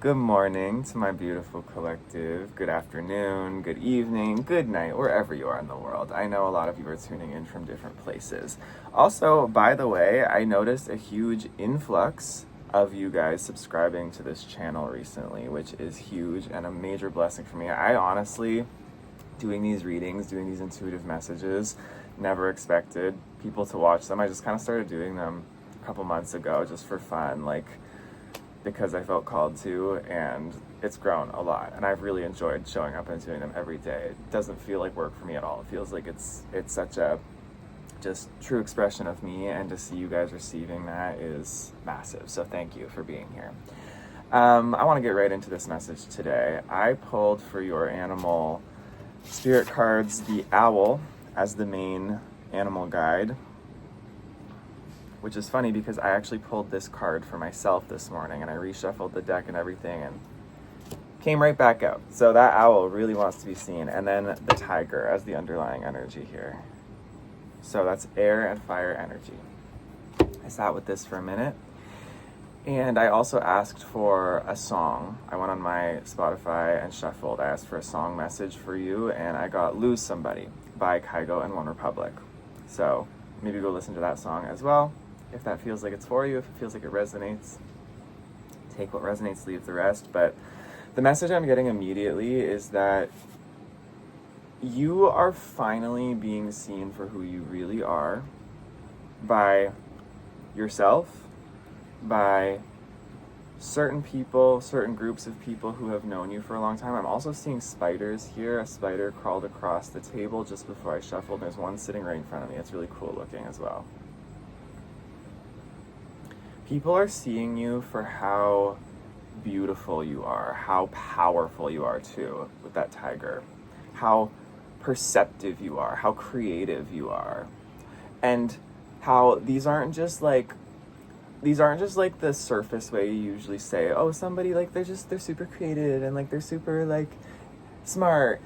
Good morning to my beautiful collective. Good afternoon, good evening, good night, wherever you are in the world. I know a lot of you are tuning in from different places. Also, by the way, I noticed a huge influx of you guys subscribing to this channel recently, which is huge and a major blessing for me. I honestly, doing these readings, doing these intuitive messages, never expected people to watch them. I just kind of started doing them a couple months ago just for fun, because I felt called to, and it's grown a lot, and I've really enjoyed showing up and doing them every day. It doesn't feel like work for me at all. It feels like it's such a just true expression of me, and to see you guys receiving that is massive. So thank you for being here. I want to get right into this message today. I pulled for your animal spirit cards the owl as the main animal guide, which is funny because I actually pulled this card for myself this morning, and I reshuffled the deck and everything and came right back out. So that owl really wants to be seen. And then the tiger as the underlying energy here. So that's air and fire energy. I sat with this for a minute, and I also asked for a song. I went on my Spotify and shuffled. I asked for a song message for you, and I got Lose Somebody by Kygo and OneRepublic. So maybe go listen to that song as well, if that feels like it's for you, if it feels like it resonates. Take what resonates, leave the rest. But the message I'm getting immediately is that you are finally being seen for who you really are by yourself, by certain people, certain groups of people who have known you for a long time. I'm also seeing spiders here. A spider crawled across the table just before I shuffled. There's one sitting right in front of me. It's really cool looking as well. People are seeing you for how beautiful you are, how powerful you are too, with that tiger, how perceptive you are, how creative you are, and how these aren't just like the surface way you usually say, oh, somebody they're super creative and they're super smart.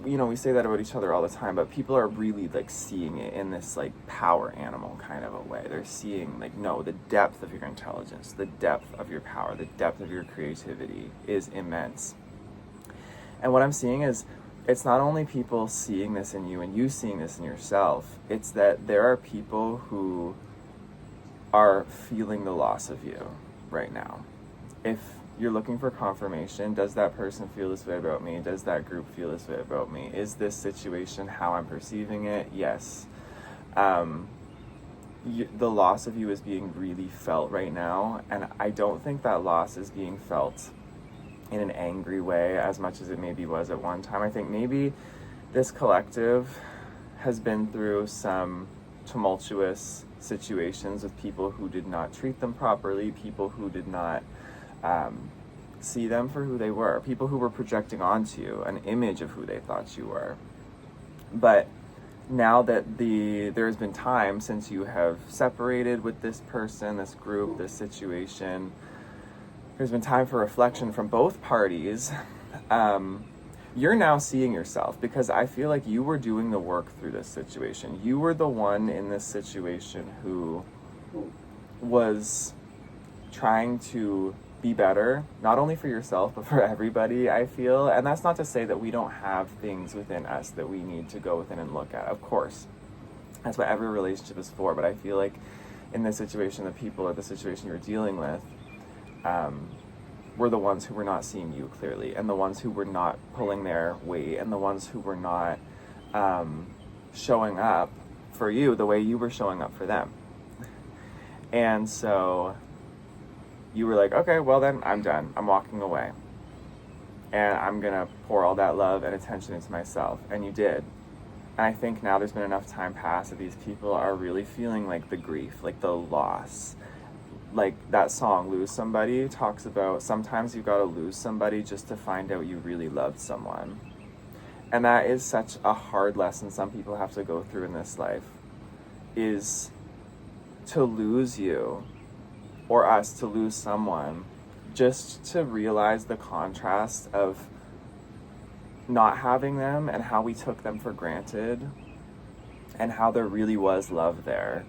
You know, we say that about each other all the time, but people are really seeing it in this power animal kind of a way. They're seeing no, the depth of your intelligence, the depth of your power, the depth of your creativity is immense. And what I'm seeing is, it's not only people seeing this in you and you seeing this in yourself, it's that there are people who are feeling the loss of you right now. If you're looking for confirmation, does that person feel this way about me? Does that group feel this way about me? Is this situation how I'm perceiving it? Yes. The loss of you is being really felt right now, and I don't think that loss is being felt in an angry way as much as it maybe was at one time. I think maybe this collective has been through some tumultuous situations with people who did not treat them properly, people who did not see them for who they were, people who were projecting onto you an image of who they thought you were. But now that there has been time since you have separated with this person, this group, this situation, there's been time for reflection from both parties. You're now seeing yourself, because I feel like you were doing the work through this situation. You were the one in this situation who was trying to be better, not only for yourself, but for everybody, I feel. And that's not to say that we don't have things within us that we need to go within and look at. Of course, that's what every relationship is for. But I feel like in this situation, the people or the situation you're dealing with were the ones who were not seeing you clearly, and the ones who were not pulling their weight, and the ones who were not showing up for you the way you were showing up for them. And so you were like, okay, well then I'm done. I'm walking away. And I'm gonna pour all that love and attention into myself. And you did. And I think now there's been enough time passed that these people are really feeling the grief, the loss. That song, Lose Somebody, talks about sometimes you gotta lose somebody just to find out you really loved someone. And that is such a hard lesson some people have to go through in this life, is to lose you, or us to lose someone, just to realize the contrast of not having them and how we took them for granted, and how there really was love there,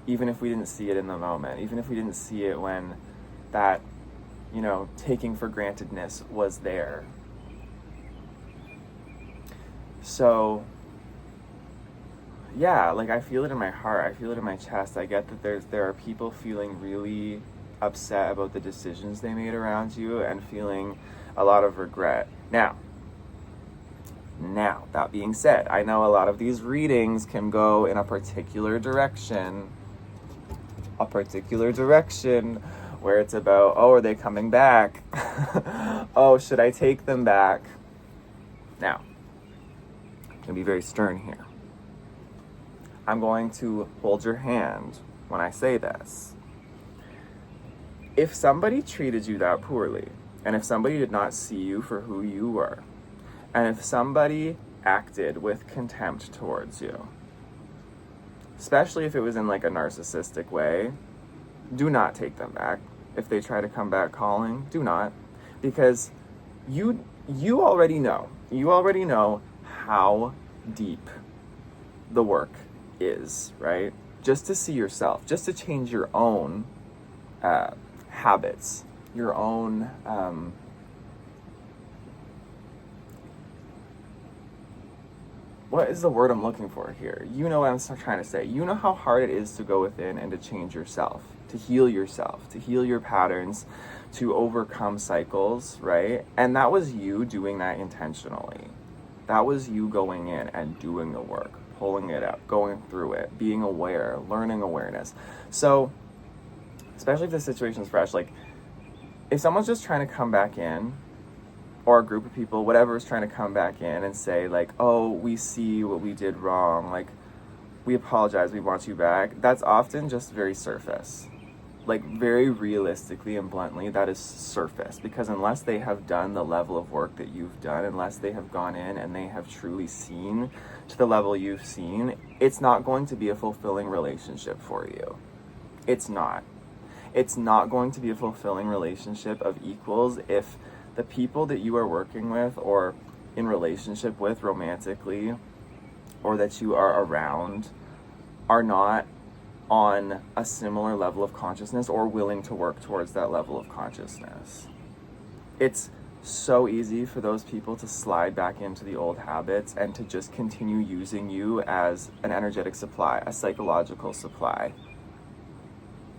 even if we didn't see it in the moment, even if we didn't see it when that taking for grantedness was there. So yeah, like I feel it in my heart, I feel it in my chest. I get that there are people feeling really upset about the decisions they made around you and feeling a lot of regret. Now, that being said, I know a lot of these readings can go in a particular direction where it's about, oh, are they coming back? Oh, should I take them back? Now, I'm going to be very stern here. I'm going to hold your hand when I say this. If somebody treated you that poorly, and if somebody did not see you for who you were, and if somebody acted with contempt towards you, especially if it was in like a narcissistic way, do not take them back. If they try to come back calling, do not. Because you already know how deep the work is, right? Just to see yourself, just to change your own habits, your own what is the word I'm looking for here? You know what I'm trying to say. You know how hard it is to go within and to change yourself, to heal yourself, to heal your patterns, to overcome cycles, right? And that was you doing that intentionally. That was you going in and doing the work, pulling it up, going through it, being aware, learning awareness. So, especially if the situation is fresh, like if someone's just trying to come back in, or a group of people, whatever, is trying to come back in and say like, oh, we see what we did wrong, like we apologize, we want you back, that's often just very surface. Like very realistically and bluntly, that is surface, because unless they have done the level of work that you've done, unless they have gone in and they have truly seen to the level you've seen, it's not going to be a fulfilling relationship for you. It's not going to be a fulfilling relationship of equals if the people that you are working with or in relationship with romantically, or that you are around, are not on a similar level of consciousness or willing to work towards that level of consciousness. It's so easy for those people to slide back into the old habits and to just continue using you as an energetic supply, a psychological supply,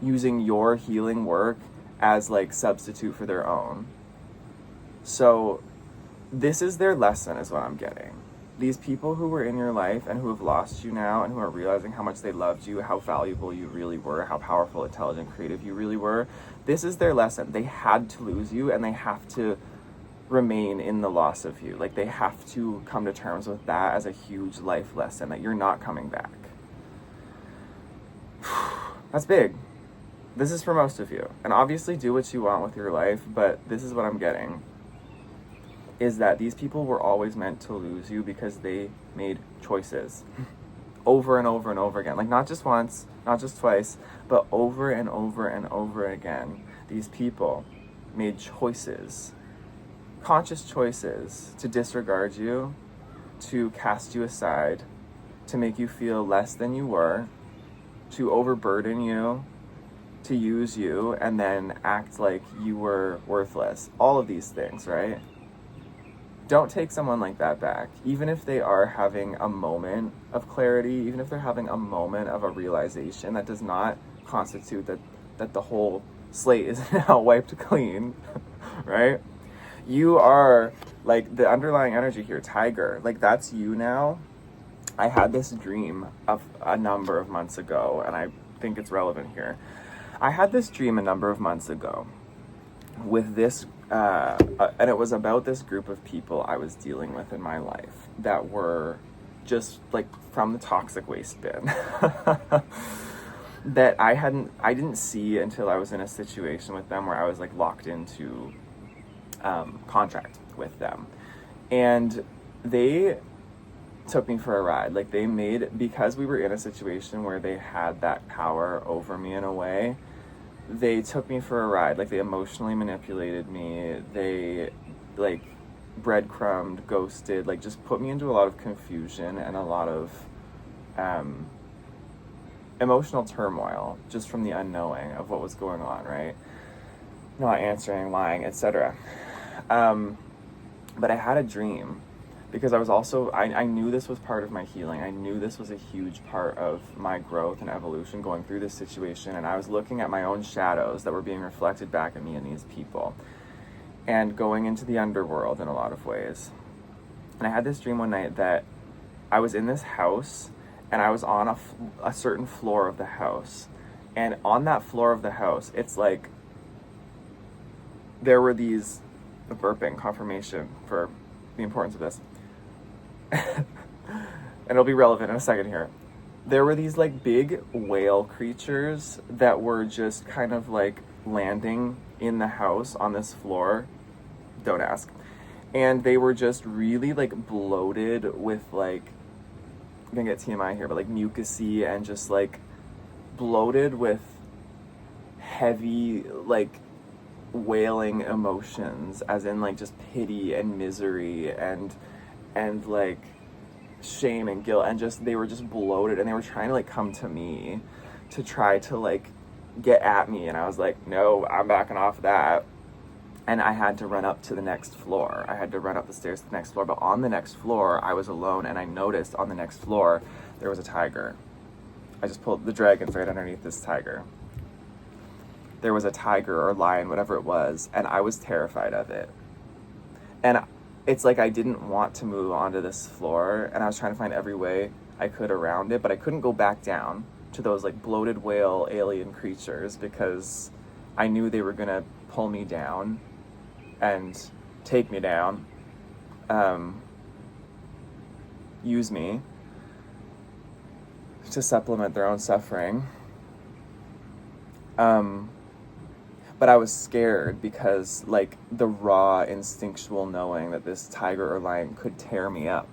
using your healing work as like substitute for their own. So this is their lesson, is what I'm getting. These people who were in your life and who have lost you now and who are realizing how much they loved you, how valuable you really were, how powerful, intelligent, creative you really were, this is their lesson. They had to lose you and they have to remain in the loss of you. Like they have to come to terms with that as a huge life lesson, that you're not coming back. That's big. This is for most of you. And obviously do what you want with your life, but this is what I'm getting. Is that these people were always meant to lose you because they made choices over and over and over again. Like not just once, not just twice, but over and over and over again. These people made choices, conscious choices, to disregard you, to cast you aside, to make you feel less than you were, to overburden you, to use you, and then act like you were worthless. All of these things, right? Don't take someone like that back. Even if they are having a moment of clarity, even if they're having a moment of a realization, that does not constitute that the whole slate is now wiped clean, right? You are, like, the underlying energy here, Tiger, like, that's you now. I had this dream of a number of months ago, and I think it's relevant here. I had this dream a number of months ago with this and it was about this group of people I was dealing with in my life that were just like from the toxic waste bin that I didn't see until I was in a situation with them where I was like locked into contract with them, and they took me for a ride. Like they made, because we were in a situation where they had that power over me in a way, they took me for a ride. Like they emotionally manipulated me. They like breadcrumbed, ghosted, like just put me into a lot of confusion and a lot of emotional turmoil just from the unknowing of what was going on, right? not answering, lying, etc. But I had a dream because I was also, I knew this was part of my healing. I knew this was a huge part of my growth and evolution going through this situation. And I was looking at my own shadows that were being reflected back at me in these people and going into the underworld in a lot of ways. And I had this dream one night that I was in this house and I was on a certain floor of the house. And on that floor of the house, it's like there were these, burping, confirmation for the importance of this. And it'll be relevant in a second here. There were these like big whale creatures that were just kind of like landing in the house on this floor. Don't ask. And they were just really like bloated with like, I'm gonna get TMI here, but like mucusy and just like bloated with heavy like wailing emotions, as in like just pity and misery and like shame and guilt, and just they were just bloated, and they were trying to like come to me to try to like get at me, and I was like, no, I'm backing off that. And I had to run up to the next floor. I had to run up the stairs to the next floor, but on the next floor I was alone, and I noticed on the next floor there was a tiger. I just pulled the dragons right underneath this tiger. There was a tiger or lion, whatever it was, and I was terrified of it. And it's like I didn't want to move onto this floor, and I was trying to find every way I could around it, but I couldn't go back down to those like bloated whale alien creatures because I knew they were gonna pull me down and take me down, use me to supplement their own suffering. But I was scared because like the raw instinctual knowing that this tiger or lion could tear me up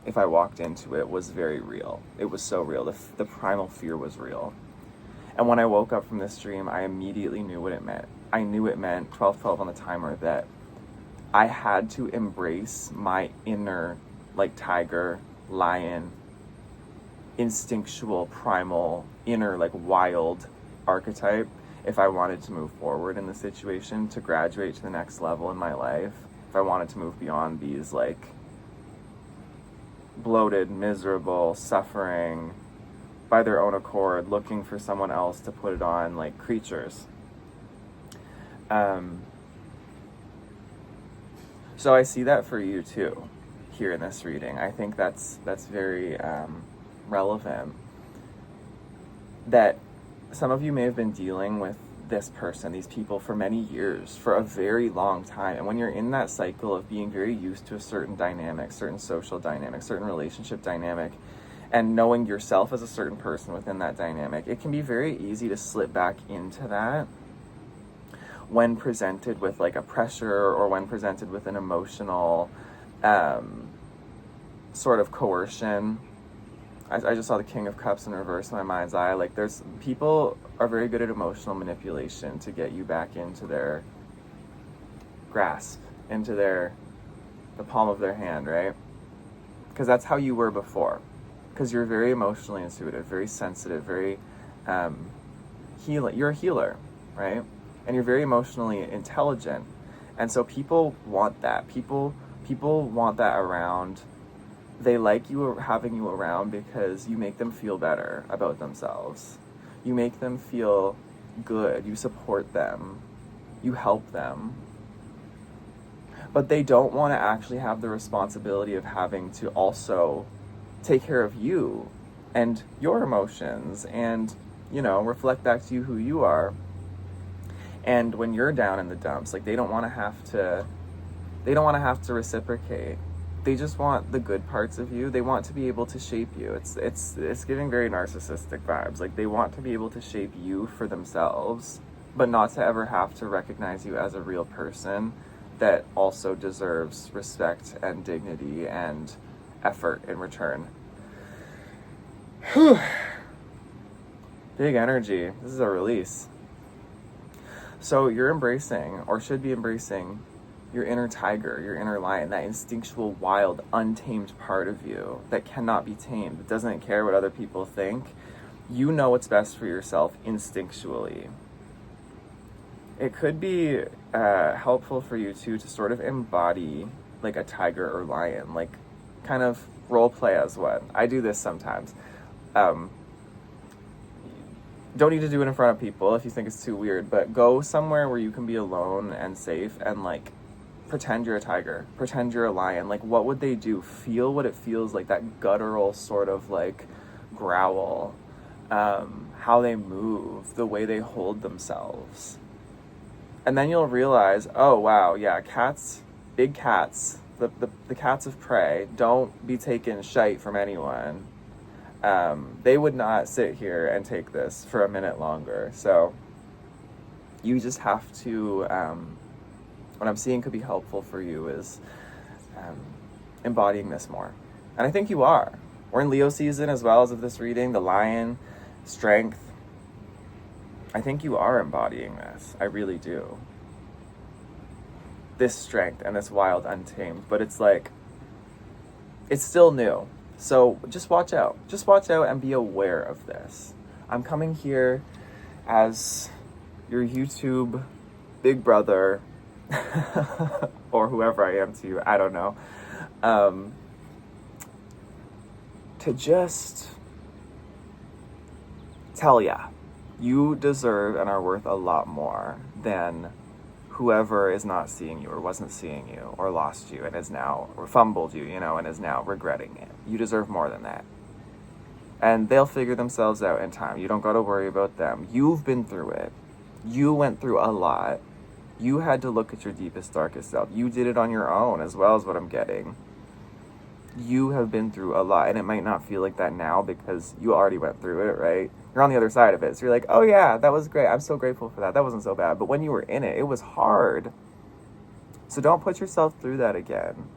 if I walked into it was very real. It was so real. The primal fear was real. And when I woke up from this dream, I immediately knew what it meant. I knew it meant 12:12 on the timer, that I had to embrace my inner like tiger, lion, instinctual, primal, inner like wild archetype if I wanted to move forward in the situation, to graduate to the next level in my life, if I wanted to move beyond these like bloated, miserable, suffering, by their own accord, looking for someone else to put it on, like creatures. So I see that for you too, here in this reading. I think that's very relevant. That some of you may have been dealing with this person, these people, for many years, for a very long time. And when you're in that cycle of being very used to a certain dynamic, certain social dynamic, certain relationship dynamic, and knowing yourself as a certain person within that dynamic, it can be very easy to slip back into that when presented with like a pressure, or when presented with an emotional sort of coercion. I just saw the King of Cups in reverse in my mind's eye. Like there's people are very good at emotional manipulation to get you back into their grasp, into the palm of their hand, right? Because that's how you were before. Because you're very emotionally intuitive, very sensitive, very healing. You're a healer, right? And you're very emotionally intelligent. And so people want that. People want that around. They like you, having you around, because you make them feel better about themselves. You make them feel good. You support them. You help them. But they don't want to actually have the responsibility of having to also take care of you and your emotions and, reflect back to you who you are. And when you're down in the dumps, like they don't want to have to reciprocate. They just want the good parts of you. They want to be able to shape you. It's giving very narcissistic vibes. Like they want to be able to shape you for themselves, but not to ever have to recognize you as a real person that also deserves respect and dignity and effort in return. Whew. Big energy. This is a release. So you're embracing, or should be embracing, your inner tiger, your inner lion, that instinctual, wild, untamed part of you that cannot be tamed. It doesn't care what other people think. You know what's best for yourself instinctually. it could be helpful for you too to sort of embody like a tiger or lion, like kind of role play as one. I do this sometimes. Don't need to do it in front of people if you think it's too weird, but go somewhere where you can be alone and safe and like pretend you're a tiger, pretend you're a lion. Like, what would they do? Feel what it feels like, that guttural sort of like growl, how they move, the way they hold themselves. And then you'll realize, oh wow, yeah, cats, big cats, the cats of prey don't be taking shite from anyone. They would not sit here and take this for a minute longer. So you just have to, what I'm seeing could be helpful for you is embodying this more. And I think you are. We're in Leo season as well as of this reading, the lion, strength. I think you are embodying this. I really do. This strength and this wild untamed, but it's like, it's still new. So just watch out. Just watch out and be aware of this. I'm coming here as your YouTube big brother, or whoever I am to you, I don't know, to just tell ya, you deserve and are worth a lot more than whoever is not seeing you or wasn't seeing you or lost you and is now, or fumbled you, and is now regretting it. You deserve more than that. And they'll figure themselves out in time. You don't got to worry about them. You've been through it. You went through a lot. You had to look at your deepest, darkest self. You did it on your own as well, as what I'm getting. You have been through a lot, and it might not feel like that now because you already went through it, right? You're on the other side of it. So you're like, oh yeah, that was great. I'm so grateful for that. That wasn't so bad. But when you were in it, it was hard. So don't put yourself through that again.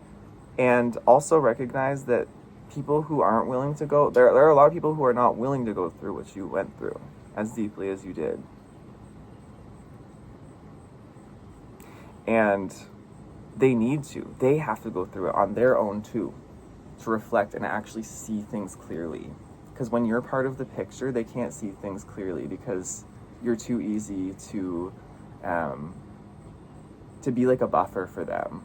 And also recognize that people who aren't willing to go, there are a lot of people who are not willing to go through what you went through as deeply as you did. And they need to. They have to go through it on their own too, to reflect and actually see things clearly. Because when you're part of the picture, they can't see things clearly because you're too easy to be like a buffer for them.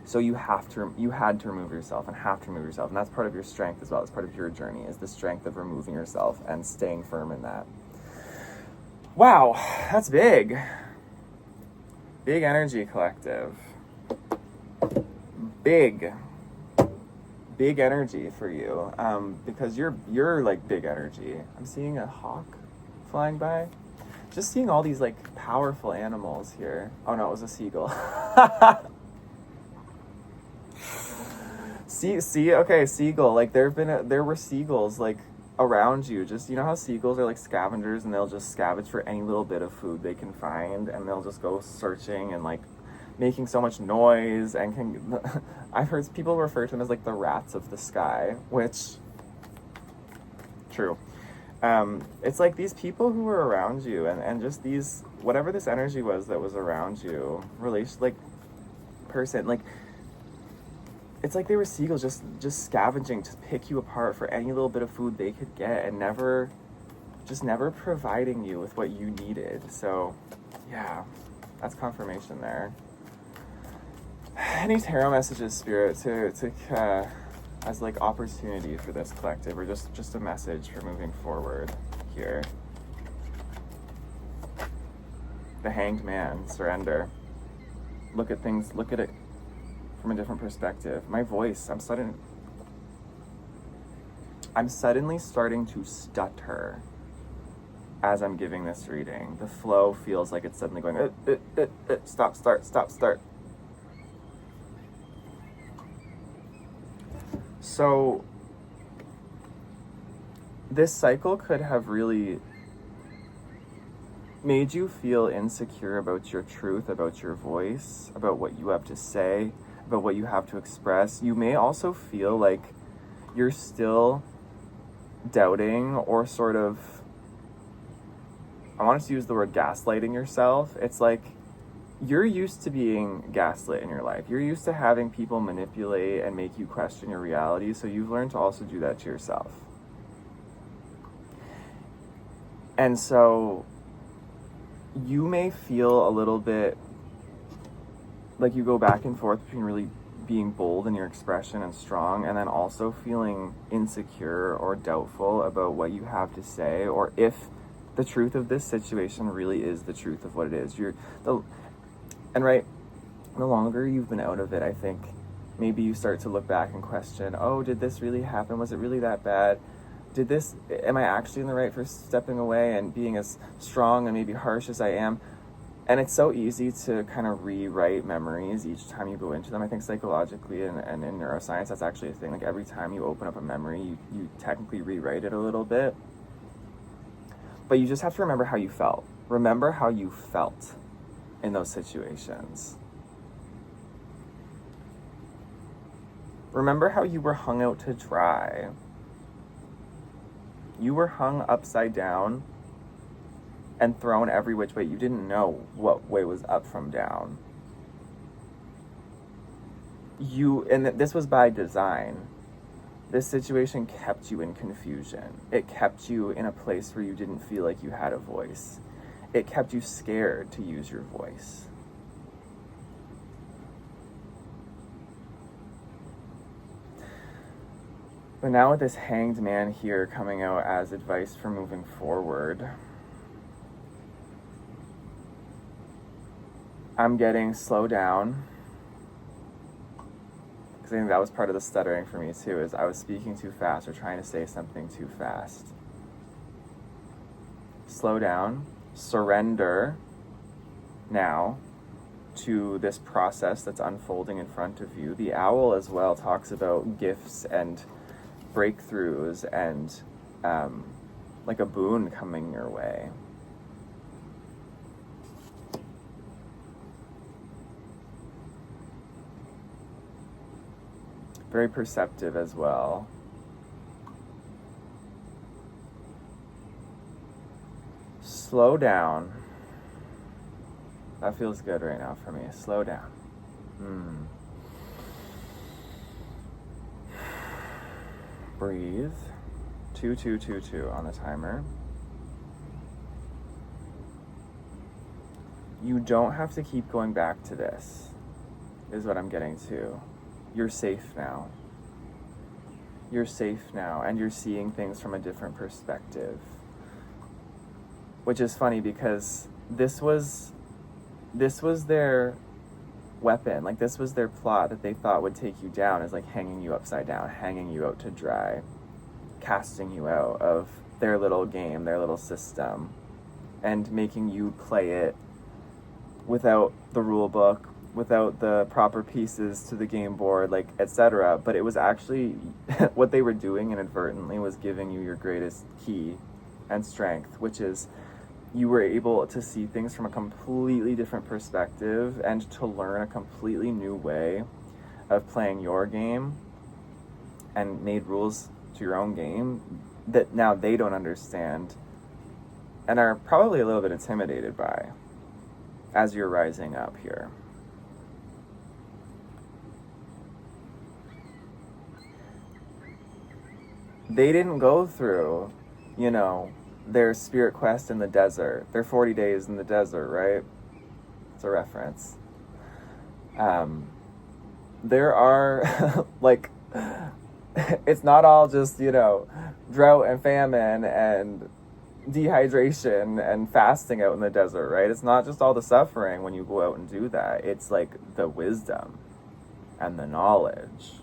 So you had to remove yourself and have to remove yourself. And that's part of your strength as well. It's part of your journey, is the strength of removing yourself and staying firm in that. Wow, that's big. Big energy, collective. Big energy for you, because you're like big energy. I'm seeing a hawk flying by. Just seeing all these like powerful animals here. Oh no, it was a seagull. Okay, seagull. Like there were seagulls like around you. Just, how seagulls are like scavengers and they'll just scavenge for any little bit of food they can find, and they'll just go searching and like making so much noise, and I've heard people refer to them as like the rats of the sky, which, true. It's like these people who were around you and just these, whatever this energy was that was around you, person, like, it's like they were seagulls just scavenging to pick you apart for any little bit of food they could get, and never providing you with what you needed. So yeah, that's confirmation there. Any tarot messages, Spirit, to as like opportunity for this collective, or just a message for moving forward here? The Hanged Man, surrender. Look at it from a different perspective. My voice, I'm suddenly starting to stutter as I'm giving this reading. The flow feels like it's suddenly going, stop, start. So this cycle could have really made you feel insecure about your truth, about your voice, about what you have to say, about what you have to express. You may also feel like you're still doubting or sort of, I want to use the word gaslighting yourself. It's like you're used to being gaslit in your life. You're used to having people manipulate and make you question your reality, so you've learned to also do that to yourself. And so you may feel a little bit like you go back and forth between really being bold in your expression and strong, and then also feeling insecure or doubtful about what you have to say, or if the truth of this situation really is the truth of what it is. The longer you've been out of it, I think maybe you start to look back and question, oh, did this really happen? Was it really that bad? Am I actually in the right for stepping away and being as strong and maybe harsh as I am? And it's so easy to kind of rewrite memories each time you go into them. I think psychologically and in neuroscience, that's actually a thing. Like every time you open up a memory, you technically rewrite it a little bit. But you just have to remember how you felt. Remember how you felt in those situations. Remember how you were hung out to dry. You were hung upside down and thrown every which way. You didn't know what way was up from down. And this was by design. This situation kept you in confusion. It kept you in a place where you didn't feel like you had a voice. It kept you scared to use your voice. But now with this Hanged Man here coming out as advice for moving forward, I'm getting slow down. Because I think that was part of the stuttering for me too, is I was speaking too fast or trying to say something too fast. Slow down, surrender now to this process that's unfolding in front of you. The owl as well talks about gifts and breakthroughs and like a boon coming your way. Very perceptive as well. Slow down. That feels good right now for me. Slow down. Breathe. 2, 2, 2, 2 on the timer. You don't have to keep going back to this, is what I'm getting to. You're safe now. You're safe now, and you're seeing things from a different perspective. Which is funny because this was their weapon. Like, this was their plot that they thought would take you down, is like hanging you upside down, hanging you out to dry, casting you out of their little game, their little system, and making you play it without the rule book, without the proper pieces to the game board, like, etc. But it was actually what they were doing inadvertently was giving you your greatest key and strength, which is you were able to see things from a completely different perspective and to learn a completely new way of playing your game, and made rules to your own game that now they don't understand and are probably a little bit intimidated by as you're rising up here. They didn't go through, their spirit quest in the desert. Their 40 days in the desert, right? It's a reference. There are, like, it's not all just, drought and famine and dehydration and fasting out in the desert, right? It's not just all the suffering when you go out and do that. It's like the wisdom and the knowledge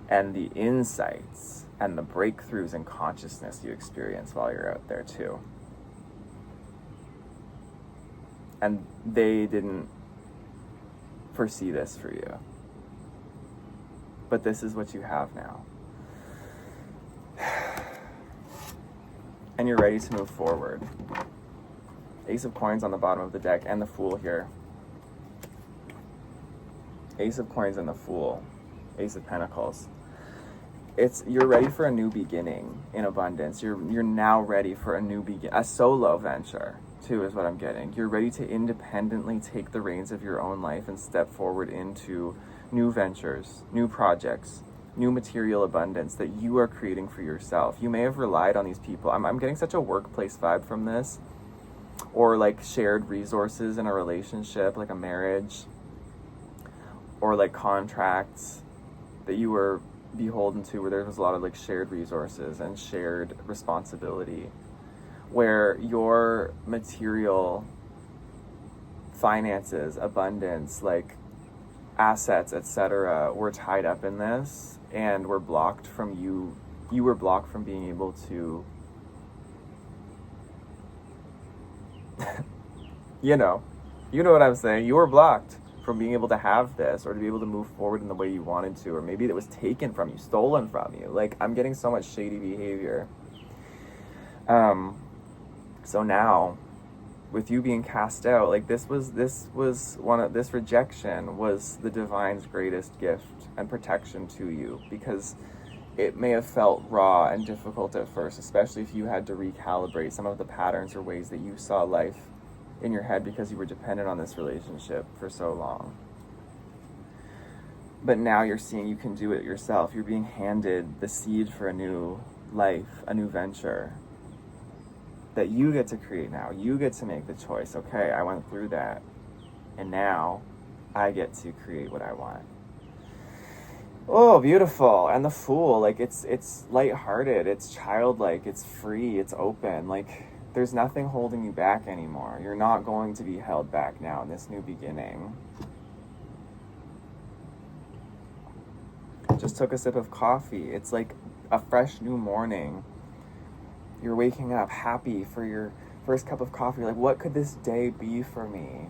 and the insights and the breakthroughs in consciousness you experience while you're out there too. And they didn't foresee this for you. But this is what you have now. And you're ready to move forward. Ace of Coins on the bottom of the deck, and the Fool here. Ace of Coins and the Fool. Ace of Pentacles. You're ready for a new beginning in abundance. You're now ready for a solo venture too, is what I'm getting. You're ready to independently take the reins of your own life and step forward into new ventures, new projects, new material abundance that you are creating for yourself. You may have relied on these people. I'm getting such a workplace vibe from this, or like shared resources in a relationship, like a marriage, or like contracts that you were beholden to, where there was a lot of like shared resources and shared responsibility, where your material finances, abundance, like assets, etc., were tied up in this and were blocked from you were blocked from being able to you know what I'm saying. You were blocked from being able to have this, or to be able to move forward in the way you wanted to, or maybe it was taken from you, stolen from you. Like, I'm getting so much shady behavior. So now, with you being cast out, like this rejection was the divine's greatest gift and protection to you, because it may have felt raw and difficult at first, especially if you had to recalibrate some of the patterns or ways that you saw life in your head, because you were dependent on this relationship for so long. But now you're seeing you can do it yourself. You're being handed the seed for a new life, a new venture that you get to create now. You get to make the choice. Okay, I went through that, and now I get to create what I want. Oh, beautiful. And the Fool, like it's lighthearted, it's childlike, it's free, it's open. Like, there's nothing holding you back anymore. You're not going to be held back now in this new beginning. Just took a sip of coffee. It's like a fresh new morning. You're waking up happy for your first cup of coffee. Like, what could this day be for me?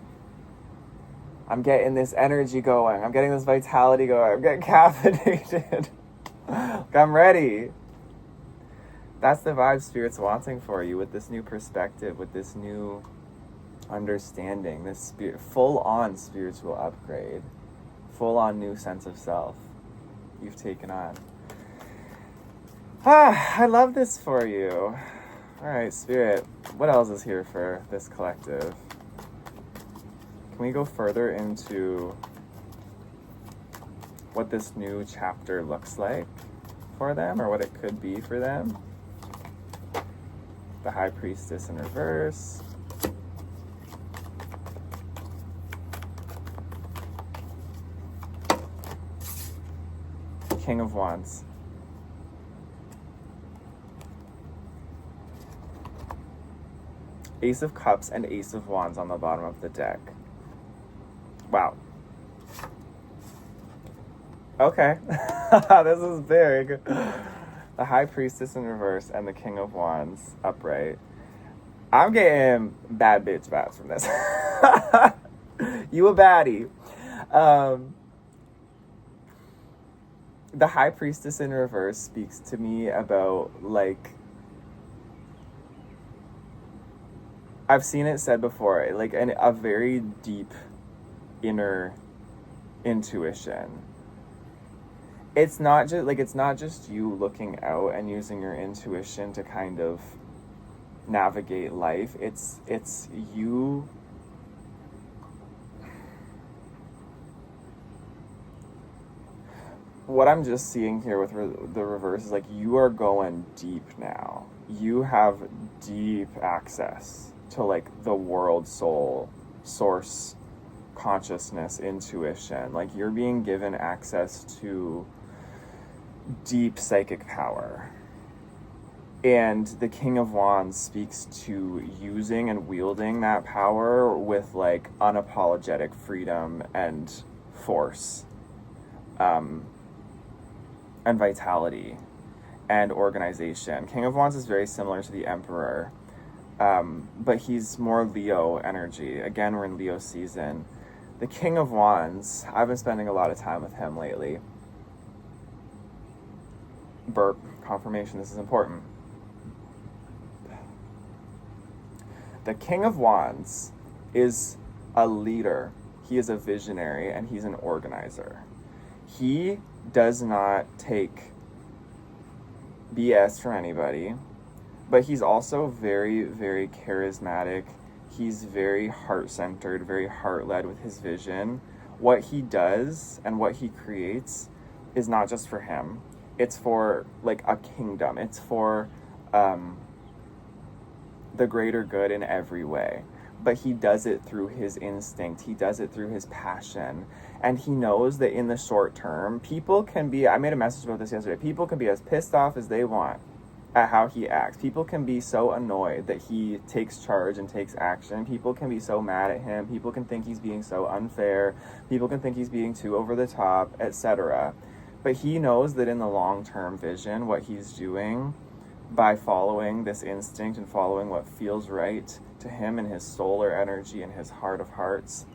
I'm getting this energy going. I'm getting this vitality going. I'm getting caffeinated. Like, I'm ready. That's the vibe Spirit's wanting for you, with this new perspective, with this new understanding, this full-on spiritual upgrade, full-on new sense of self you've taken on. I love this for you. All right, Spirit, what else is here for this collective? Can we go further into what this new chapter looks like for them, or what it could be for them? The High Priestess in reverse. King of Wands. Ace of Cups and Ace of Wands on the bottom of the deck. Wow. Okay. This is big. The High Priestess in reverse and the King of Wands upright. I'm getting bad bitch vibes from this. You a baddie. The High Priestess in reverse speaks to me about, like, I've seen it said before, like a very deep inner intuition. It's not just you looking out and using your intuition to kind of navigate life. It's you what I'm just seeing here with the reverse is like you are going deep now. You have deep access to like the world, soul, source, consciousness, intuition. Like you're being given access to deep psychic power. And the King of Wands speaks to using and wielding that power with like unapologetic freedom and force, and vitality and organization. King of Wands is very similar to the Emperor, but he's more Leo energy. Again, we're in Leo season. The King of Wands, I've been spending a lot of time with him lately. Burp, confirmation, this is important. The King of Wands is a leader. He is a visionary, and he's an organizer. He does not take BS from anybody, but he's also very, very charismatic. He's very heart-centered, very heart-led with his vision. What he does and what he creates is not just for him. It's for like a kingdom. It's for the greater good in every way. but he does it through his instinct. He does it through his passion. And he knows that in the short term, people can be, I made a message about this yesterday, people can be as pissed off as they want at how he acts. People can be so annoyed that he takes charge and takes action. People can be so mad at him. People can think he's being so unfair. People can think he's being too over the top, etc. But he knows that in the long-term vision, what he's doing by following this instinct and following what feels right to him and his solar energy and his heart of hearts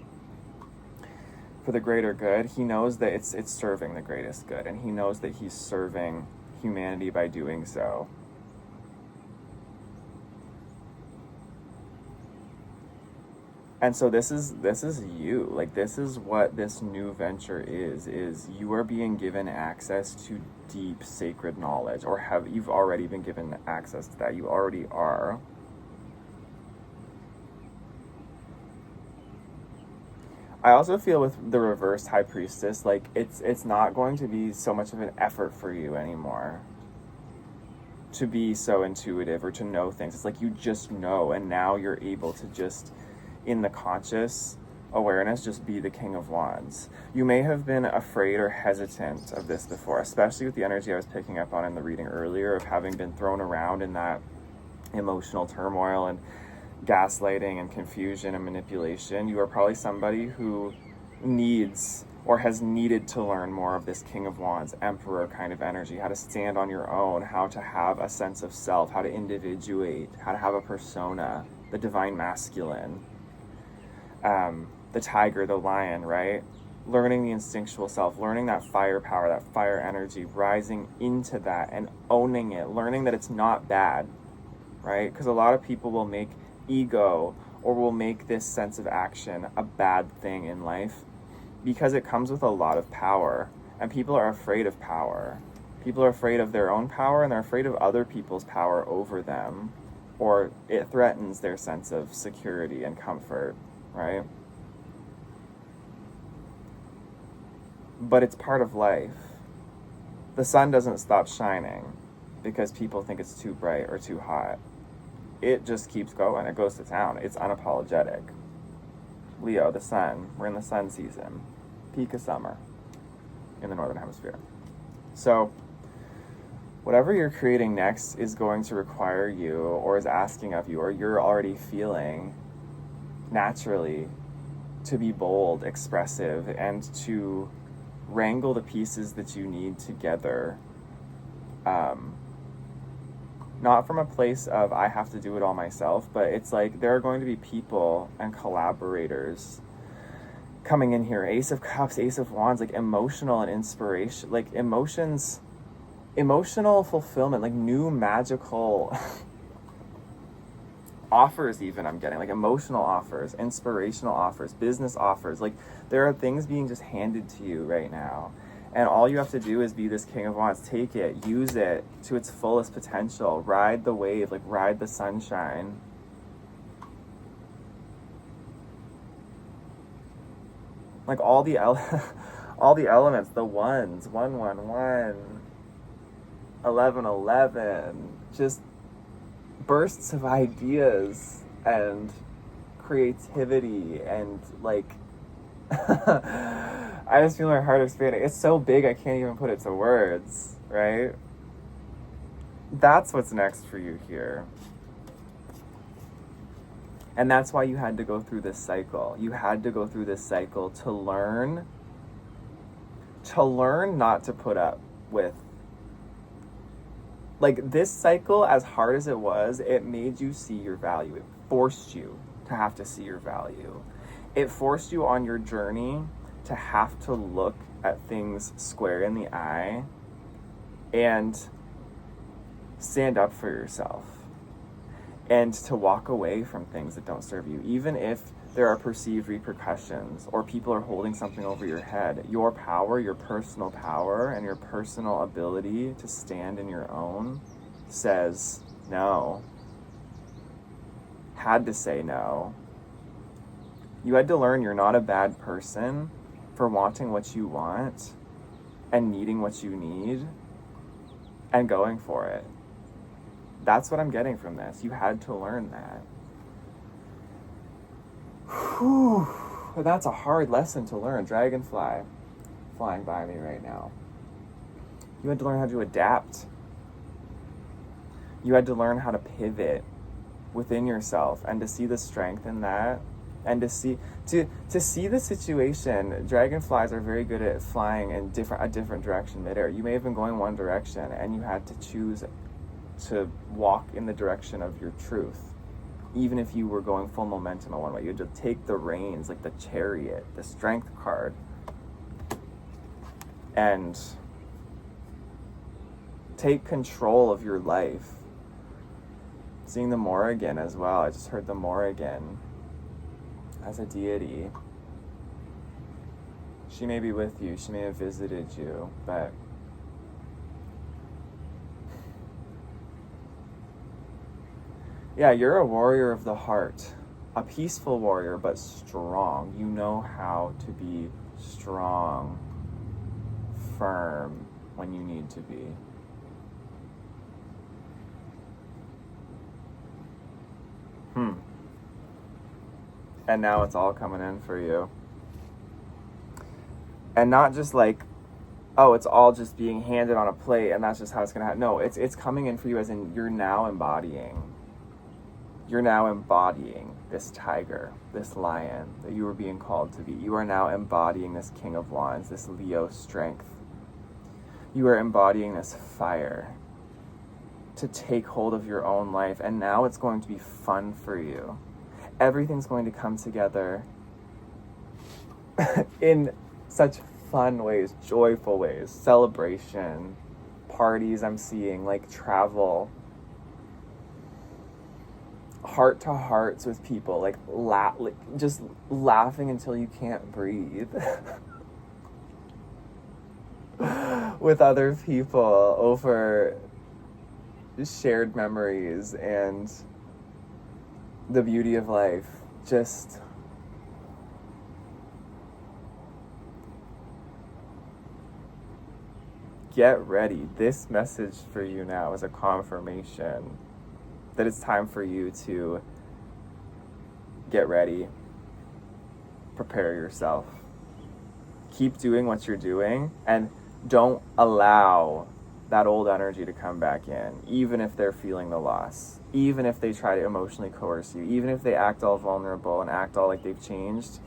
for the greater good, he knows that it's serving the greatest good, and he knows that he's serving humanity by doing so. And so this is you. Like, this is what this new venture is you are being given access to deep sacred knowledge, or you've already been given access to that. You already are. I also feel with the reversed high priestess, like it's not going to be so much of an effort for you anymore to be so intuitive or to know things. It's like you just know, and now you're able to just, in the conscious awareness, just be the King of Wands. You may have been afraid or hesitant of this before, especially with the energy I was picking up on in the reading earlier of having been thrown around in that emotional turmoil and gaslighting and confusion and manipulation. You are probably somebody who needs or has needed to learn more of this King of Wands, Emperor kind of energy, how to stand on your own, how to have a sense of self, how to individuate, how to have a persona, the divine masculine, the tiger, the lion, right? Learning the instinctual self, learning that firepower, that fire energy, rising into that and owning it, learning that it's not bad, right? Because a lot of people will make ego or will make this sense of action a bad thing in life because it comes with a lot of power, and people are afraid of power. People are afraid of their own power, and they're afraid of other people's power over them, or it threatens their sense of security and comfort, right? But it's part of life. The sun doesn't stop shining because people think it's too bright or too hot. It just keeps going. It goes to town. It's unapologetic. Leo, the sun. We're in the sun season. Peak of summer in the Northern Hemisphere. So whatever you're creating next is going to require you, or is asking of you, or you're already feeling naturally, to be bold, expressive, and to wrangle the pieces that you need together. Not from a place of I have to do it all myself, but it's like there are going to be people and collaborators coming in here. Ace of Cups, Ace of Wands, like emotional and inspiration, like emotions, emotional fulfillment, like new magical offers even I'm getting, like emotional offers, inspirational offers, business offers. Like there are things being just handed to you right now. And all you have to do is be this King of Wands. Take it, use it to its fullest potential. Ride the wave, like ride the sunshine. Like all the all the elements, the ones, 111, 1111, just bursts of ideas and creativity and like I just feel my heart expanding. It's so big I can't even put it to words, right? That's what's next for you here. And that's why you had to go through this cycle. You had to go through this cycle to learn not to put up with, like, this cycle, as hard as it was, it made you see your value. It forced you to have to see your value. It forced you on your journey to have to look at things square in the eye and stand up for yourself and to walk away from things that don't serve you, even if there are perceived repercussions or people are holding something over your head. Your power, your personal power, and your personal ability to stand in your own says no. Had to say no. You had to learn you're not a bad person for wanting what you want and needing what you need and going for it. That's what I'm getting from this. You had to learn that. Whew. That's a hard lesson to learn. Dragonfly flying by me right now. You had to learn how to adapt. You had to learn how to pivot within yourself and to see the strength in that, and to see the situation. Dragonflies are very good at flying in a different direction midair. You may have been going one direction and you had to choose to walk in the direction of your truth. Even if you were going full momentum in one way, you had to take the reins like the Chariot, the Strength card, and take control of your life. Seeing the Morrigan as well. I just heard the Morrigan as a deity. She may be with you. She may have visited you, but yeah, you're a warrior of the heart. A peaceful warrior, but strong. You know how to be strong, firm when you need to be. And now it's all coming in for you. And not just like, oh, it's all just being handed on a plate and that's just how it's going to happen. No, it's coming in for you as in you're now embodying this tiger, this lion that you were being called to be. You are now embodying this King of Wands, this Leo strength. You are embodying this fire to take hold of your own life. And now it's going to be fun for you. Everything's going to come together in such fun ways, joyful ways, celebration, parties I'm seeing, like travel, heart to hearts with people, like just laughing until you can't breathe with other people over shared memories and the beauty of life. Just get ready. This message for you now is a confirmation that it's time for you to get ready, prepare yourself, keep doing what you're doing, and don't allow that old energy to come back in, even if they're feeling the loss, even if they try to emotionally coerce you, even if they act all vulnerable and act all like they've changed.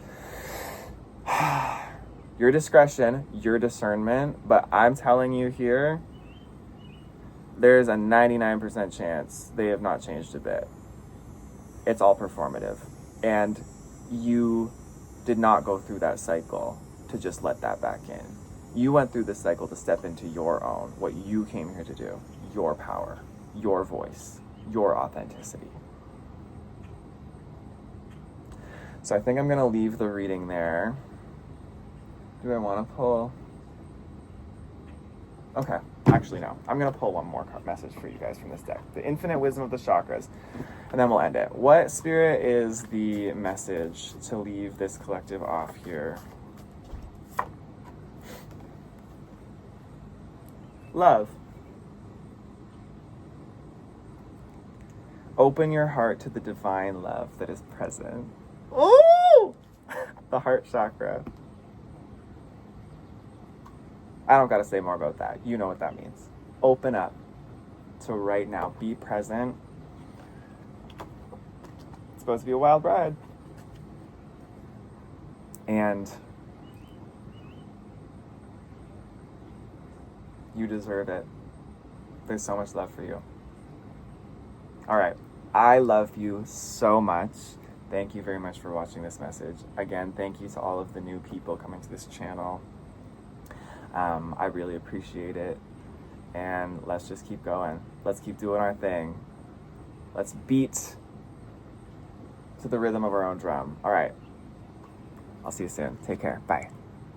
Your discretion, your discernment, but I'm telling you here, there's a 99% chance they have not changed a bit. It's all performative. And you did not go through that cycle to just let that back in. You went through the cycle to step into your own, what you came here to do, your power, your voice, your authenticity. So I think I'm going to leave the reading there. Do I want to pull? Okay, actually no. I'm going to pull one more message for you guys from this deck. The Infinite Wisdom of the Chakras. And then we'll end it. What spirit is the message to leave this collective off here? Love. Open your heart to the divine love that is present. Ooh! The heart chakra. I don't gotta say more about that. You know what that means. Open up to right now. Be present. It's supposed to be a wild ride. And you deserve it. There's so much love for you. All right. I love you so much. Thank you very much for watching this message. Again, thank you to all of the new people coming to this channel. I really appreciate it. And let's just keep going. Let's keep doing our thing. Let's beat to the rhythm of our own drum. All right. I'll see you soon. Take care. Bye.